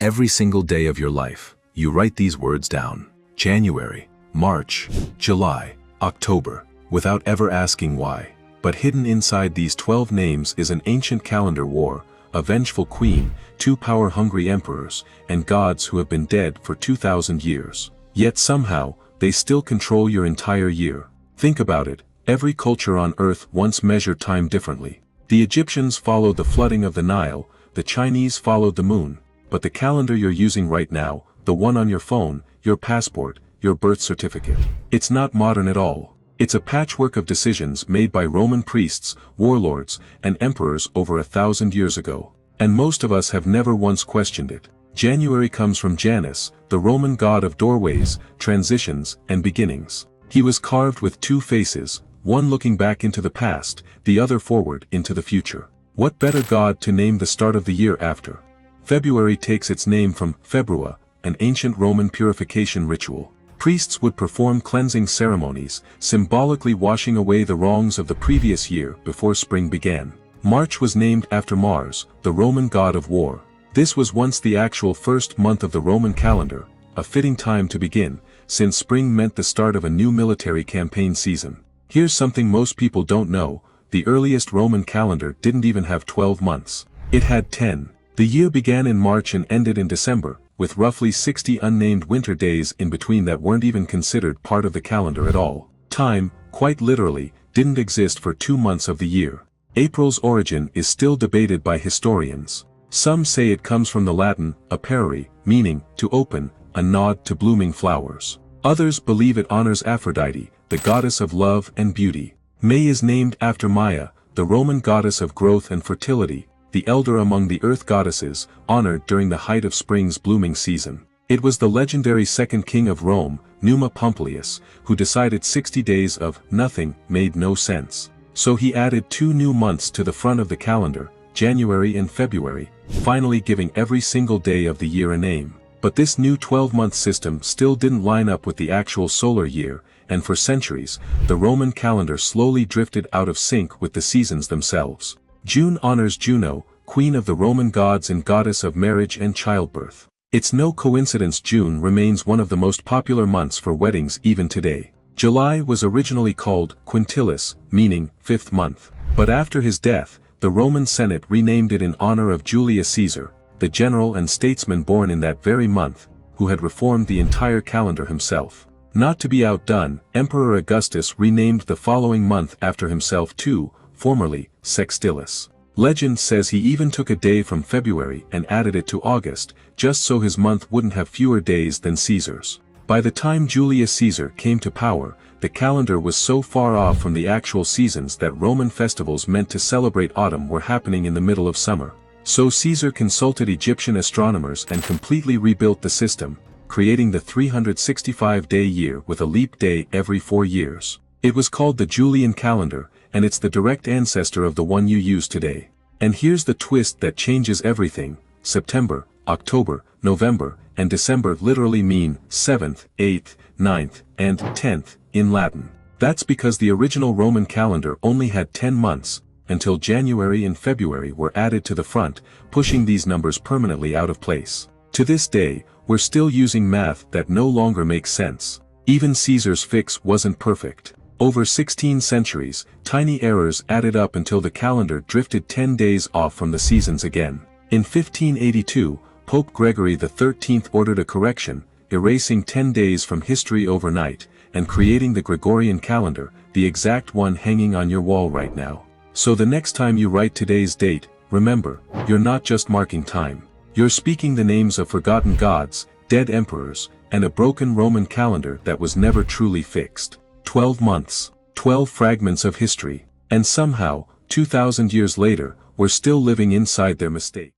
Every single day of your life, you write these words down. January, March, July, October, without ever asking why. But hidden inside these 12 names is an ancient calendar war, a vengeful queen, 2 power-hungry emperors, and gods who have been dead for 2,000 years. Yet somehow, they still control your entire year. Think about it, every culture on Earth once measured time differently. The Egyptians followed the flooding of the Nile, the Chinese followed the moon. But the calendar you're using right now, the one on your phone, your passport, your birth certificate, it's not modern at all. It's a patchwork of decisions made by Roman priests, warlords, and emperors over 1,000 years ago. And most of us have never once questioned it. January comes from Janus, the Roman god of doorways, transitions, and beginnings. He was carved with 2 faces, one looking back into the past, the other forward into the future. What better god to name the start of the year after? February takes its name from februa, an ancient Roman purification ritual. Priests would perform cleansing ceremonies, symbolically washing away the wrongs of the previous year before spring began. March was named after Mars, the Roman god of war. This was once the actual first month of the Roman calendar, a fitting time to begin, since spring meant the start of a new military campaign season. Here's something most people don't know: the earliest Roman calendar didn't even have 12 months. It had 10. The year began in March and ended in December, with roughly 60 unnamed winter days in between that weren't even considered part of the calendar at all. Time, quite literally, didn't exist for 2 months of the year. April's origin is still debated by historians. Some say it comes from the Latin aperire, meaning to open, a nod to blooming flowers. Others believe it honors Aphrodite, the goddess of love and beauty. May is named after Maia, the Roman goddess of growth and fertility, the elder among the earth goddesses, honored during the height of spring's blooming season. It was the legendary second king of Rome, Numa Pompilius, who decided 60 days of nothing made no sense. So he added 2 new months to the front of the calendar, January and February, finally giving every single day of the year a name. But this new 12-month system still didn't line up with the actual solar year, and for centuries, the Roman calendar slowly drifted out of sync with the seasons themselves. June honors Juno, queen of the Roman gods and goddess of marriage and childbirth. It's no coincidence June remains one of the most popular months for weddings even today. July was originally called Quintilis, meaning 5th month. But after his death, the Roman Senate renamed it in honor of Julius Caesar, the general and statesman born in that very month, who had reformed the entire calendar himself. Not to be outdone, Emperor Augustus renamed the following month after himself too, formerly Sextilis. Legend says he even took a day from February and added it to August, just so his month wouldn't have fewer days than Caesar's. By the time Julius Caesar came to power, the calendar was so far off from the actual seasons that Roman festivals meant to celebrate autumn were happening in the middle of summer. So Caesar consulted Egyptian astronomers and completely rebuilt the system, creating the 365-day year with a leap day every 4 years. It was called the Julian calendar, and it's the direct ancestor of the one you use today. And here's the twist that changes everything: September, October, November, and December literally mean 7th, 8th, 9th, and 10th in Latin. That's because the original Roman calendar only had 10 months, until January and February were added to the front, pushing these numbers permanently out of place. To this day, we're still using math that no longer makes sense. Even Caesar's fix wasn't perfect. Over 16 centuries, tiny errors added up until the calendar drifted 10 days off from the seasons again. In 1582, Pope Gregory XIII ordered a correction, erasing 10 days from history overnight, and creating the Gregorian calendar, the exact one hanging on your wall right now. So the next time you write today's date, remember, you're not just marking time. You're speaking the names of forgotten gods, dead emperors, and a broken Roman calendar that was never truly fixed. 12 months, 12 fragments of history, and somehow, 2,000 years later, we're still living inside their mistake.